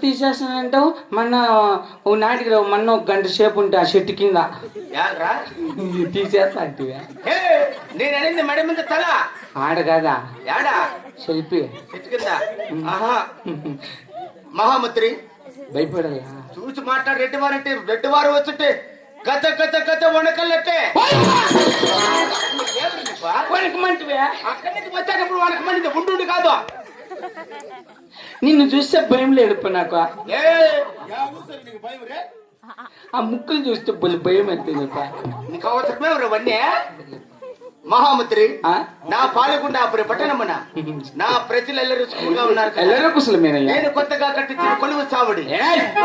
తీసేస్తానంటావు. మొన్న ఓ నాటికి రావు, మొన్న ఒక గంట సేపు ఉంటే ఆ చెట్టు కింద తీసేస్తా అంటే నేను అనేది మడి ముందు తల ఆడ కదా యాడా సెల్ఫీ చెట్టు కింద. మహామంత్రి భయపడాలా? చూసి మాట్లాడు. రెడ్డివారంటే రెడ్డివారు వచ్చుంటే గత గత గత వణకల్లట్టే వణకమంటివే. అక్కడి నుంచి వచ్చేటప్పుడు వణకమంది ఉండు కాదు. నిన్ను చూస్తే భయం లేదు నాకు. ఆ ముక్కులు చూస్తే భయం అంటే నీకు అవసరమే అవన్నీ. మహామంత్రి నా పాలకుండా అప్పుడు పట్టణమున నా ప్రజలెల్లరూ సుఖంగా ఉన్నారు. ఎల్లరూ కుశలమేనా? నేను కొత్తగా కట్టించిన కొలువు చావుడి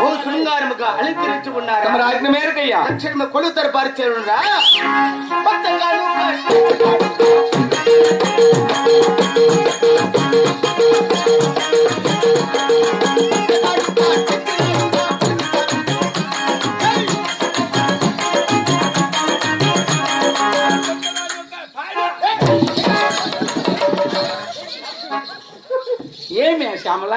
ఓ శృంగారముగా అలంకరించి ఉన్నారు. రాజ్ఞ మేరకయ్యా తక్షణమే కొలువు తరపారి చేరురా. ఏమి శ్యామల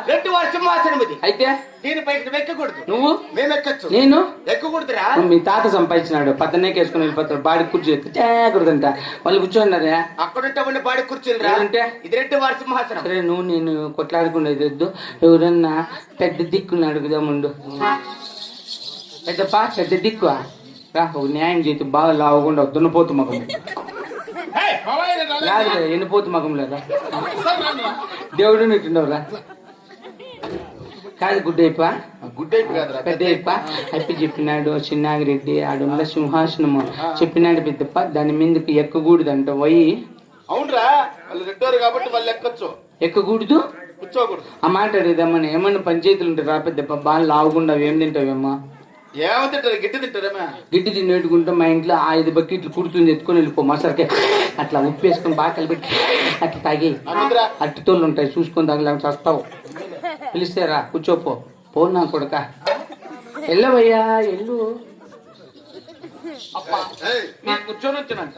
రెడ్డి వారి సింహాసనం ఇది. అయితే దీనిపైకి ఎక్కకూడదు. నువ్వు మేము ఎక్కచ్చు. నేను ఎక్కకూడదురా. మీ తాత సంపాదించినాడు, పద్దనే కేసుకుని వెళ్ళిపోతాడు. బాడి కుర్చీ ఎక్కకూడదంట. వాళ్ళు కూర్చోన్నారా? అక్కడుంటే ఉండే బాడి కుర్చీలు అంటే ఇది రెడ్డి వారి సింహాసనం. సరే నువ్వు నేను కొట్లాడుకునేది వద్దు. ఎవరన్నా పెద్ద దిక్కుని అడుగుదాముండు. పెద్దపా పెద్ద దిక్కు రా, ఒక న్యాయం చేతి బాగా లావకుండా దున్నపోతు మగం రాదు కదా, ఎండిపోతు మగం లేదా దేవుడు నిట్టుండవురా. కాదు గుడ్డైపా పెద్ద అప్పి చెప్పినాడు చిన్నాగిరెడ్డి ఆడున్న సింహాసనము చెప్పినాడు పెద్దప్ప దాని మీదకి ఎక్కకూడదంట. పోయి అవునరా వాళ్ళు రెడ్డారు కాబట్టి వాళ్ళు ఎక్కచ్చు. ఎక్కకూడదు కూర్చోకూడదు. ఆ మాట అడిగిదామని. ఏమన్నా పంచాయతీలు ఉంటాయి రా పెద్దప్ప, బాగా లావకుండా ఏం తింటావేమ్మా? ఏమో తింటారు, గిడ్డి తింటారేమా? గిడ్డి తినేట్టుకుంటే మా ఇంట్లో 5 బకెట్లు కుడుతుంది ఎత్తుకొని వెళ్ళిపో మసరికే అట్లా ఉప్పు వేసుకొని బాగా కలిపెట్టి అట్లా తాగి అట్టితోళ్ళు ఉంటాయి చూసుకొని తాగలేక చస్తావు. పిలిస్తేరా కూర్చోపో. పో నా కొడుక ఎల్లవయ్యా ఎల్లు. అప్పా నేను కూర్చొని వచ్చినంట.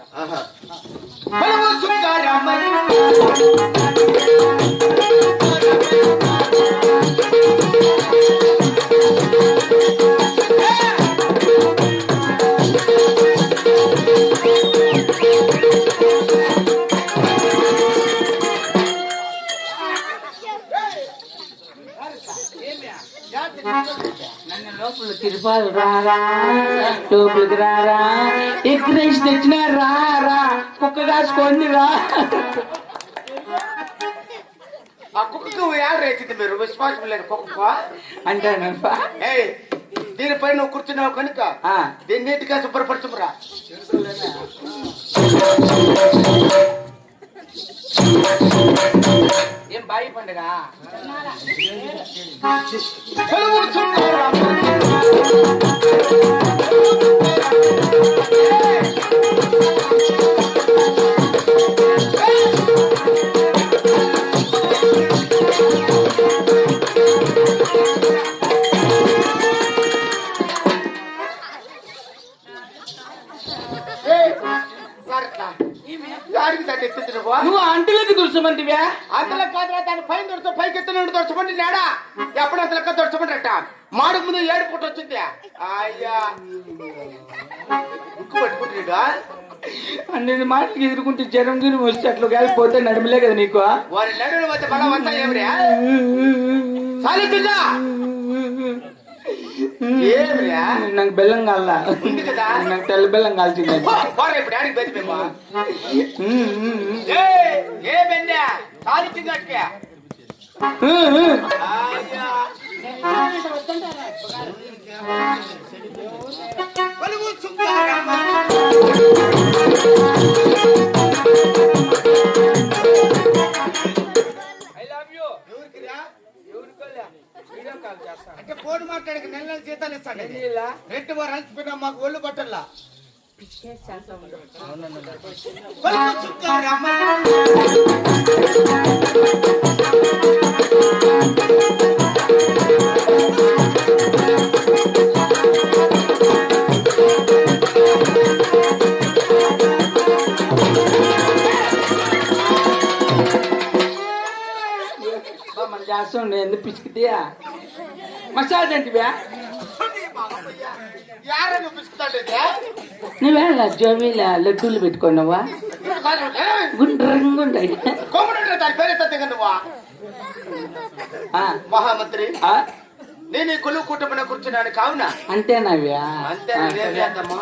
నన్ను లోపల తిరుపాలు రారా, లోపలికి రారా, ఎగ్రేసి తెచ్చినా రారా, కుక్క కాసుకొని రా. ఆ కుక్కకు ఏడు రేచింది మీరు విశ్వాసం లేదు కుక్క అంటానప్పా. దీనిపై నువ్వు కూర్చున్నావు కనుక దీన్ని నీటిగా శుభ్రపరచుకురా. ఏం బాయి పండుగ నువ్వు అంటలకి దుర్చమంటివా? అంతలో కాదురా, దాని పైన దొరచు పైకి ఎత్తున దొరచమండి నేడా ఎప్పుడు అంత లెక్క దొరచమంటట. మాడు ముందు 7 పూట వచ్చింది. అయ్యా ఉక్కు పట్టుకుంటున్నాడా? అన్ని మాటలకి ఎదుర్కొంటే జ్వరం గిరి వస్తే అట్లా కాలిపోతే నడిమిలే కదా నీకు. వారి నడుములు వచ్చే బలం అంతా ఏమిరా సాలితుందా? ఏమిరా నాకు బెల్లం కాల ఉంది కదా, నాకు తెల్ల బెల్లం కాల్చింది. ఇప్పుడు ఆడికి బతిమేమా ఏ బెండా సాలితుందా? అంటే ఫోన్ మాట్లాడక నెల జీతాలు ఇస్తాను. రెడ్డి వారు అలసిపోయినా మాకు ఒళ్ళు పట్టల్లా. చేస్తుండే ఎందుకు పిసికితేయా మసాజ్ అంటివా యారని పిసుకుతాడు నువ్వే జోబీలా లడ్డూలు పెట్టుకున్నావా గుండ్రంగుంటాయి కోమడు దాని పేరు ఎత్తే నువ్వా మహామంత్రి నేను ఈ కొలువు కూటమిన కూర్చున్నాను కావున అంతేనావ్యా అంతే చేద్దామా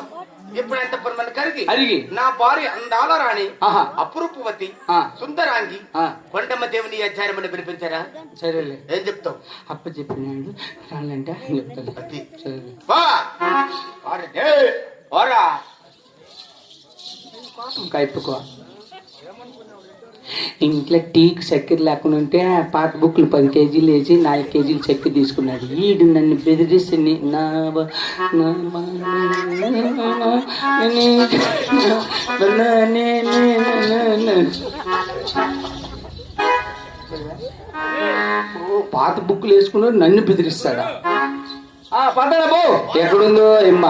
ఇప్పుడు ఎంత మన కరిగి అరిగి నా భార్య అందాల రాణి ఆహా. అపురూపవతి ఆ. సుందరాంగి ఆ. కొండమ్మ దేవుని అధ్యాయమని వినిపించారా సరేలే ఏం చెప్తావు అప్ప చెప్పినాడు రాళ్ళంటే ఆయన చెప్తాను అది. సరేలే వా. వాడు, ఏయ్, పోరా. కైపుకో ఇంట్లో టీకి చక్కెర లేకుండా ఉంటే పాత బుక్లు 10 కేజీలు వేసి 4 కేజీలు చక్కెర తీసుకున్నాడు ఈడు నన్ను బెదిరిస్తే పాత బుక్లు వేసుకున్నాడు నన్ను బెదిరిస్తాడా పదరా బో ఎక్కడుందో ఎమ్మ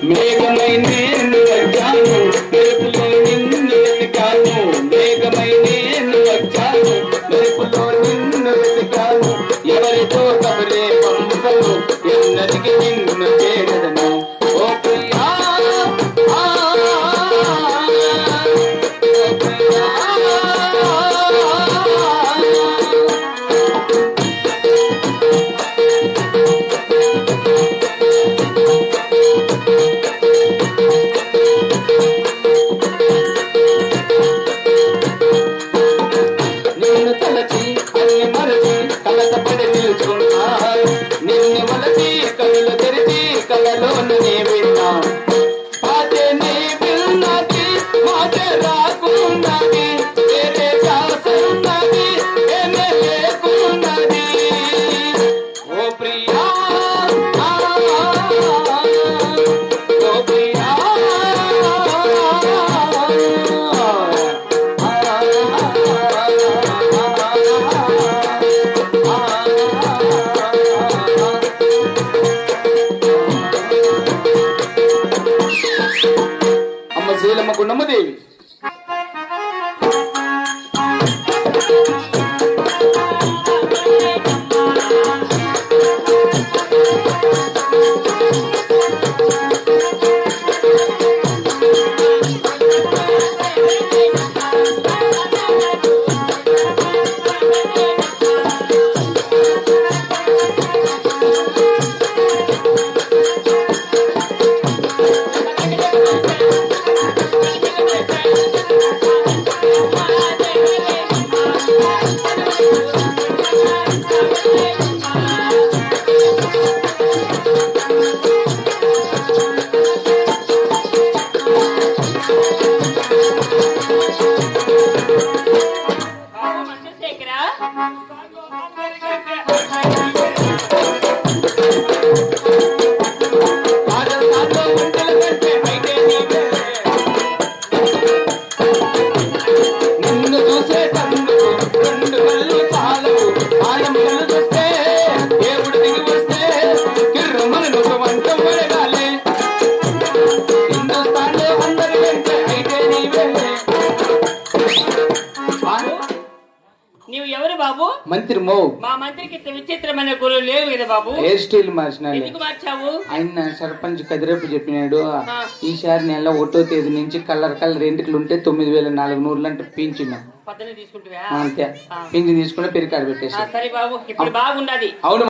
మేఘమై నేను వచ్చాను మెరుపులో నిన్ను వెతికాను మేఘమై నేను వచ్చాను మెరుపులో నిన్ను వెతికాను ఎవరితో కబరే పంపను ఎన్నటికి నిన్ను చేరదను ఓ ప్రియా ఓ ప్రియా నిన్ను తలచి అన్ని మరచి కలతపడి నిలుచుకున్నా నిన్ను మలచి కళ్ళు తెరిచి కలలోను నీ విన్నా అదే నీ విన్నది మాటే రాకున్నది ఏదే కాసున్నది ఏమే లేకున్నది ఓ ప్రియా ఓ ప్రియా అమ్మ శీలమ్మ గుండమ్మదేవి నిన్ను చూసే తందుకు 2 కళ్ళు చాలవు ఆలం కళ్ళు చూస్తే దేవుడు దిగి వస్తే కిర్రుమని నువ్వు వంట పడగాలి హిందుస్థాన్లో అందరి వెంటే అయితే నీవే నీవు ఎవరు బాబు? మంత్రి మో మా మంత్రికి ఇంత విచిత్రమైన గురువు లేవు కదా బాబు. హెయిర్ స్టైల్ మార్చినాడు ఎందుకు మార్చావు? ఆయన సర్పంచ్ కదిరేపు చెప్పినాడు ఈసారి నెల 1వ తేదీ నుంచి కలర్ ఎంటికలు ఉంటే 9,400 అంటే పింఛను పద్దెని తీసుకుంటువా? అంతే పింఛన్ తీసుకుంటే పెరికాడు పెట్టేసి సరే బాబు ఇప్పుడు బాగున్నది. అవును.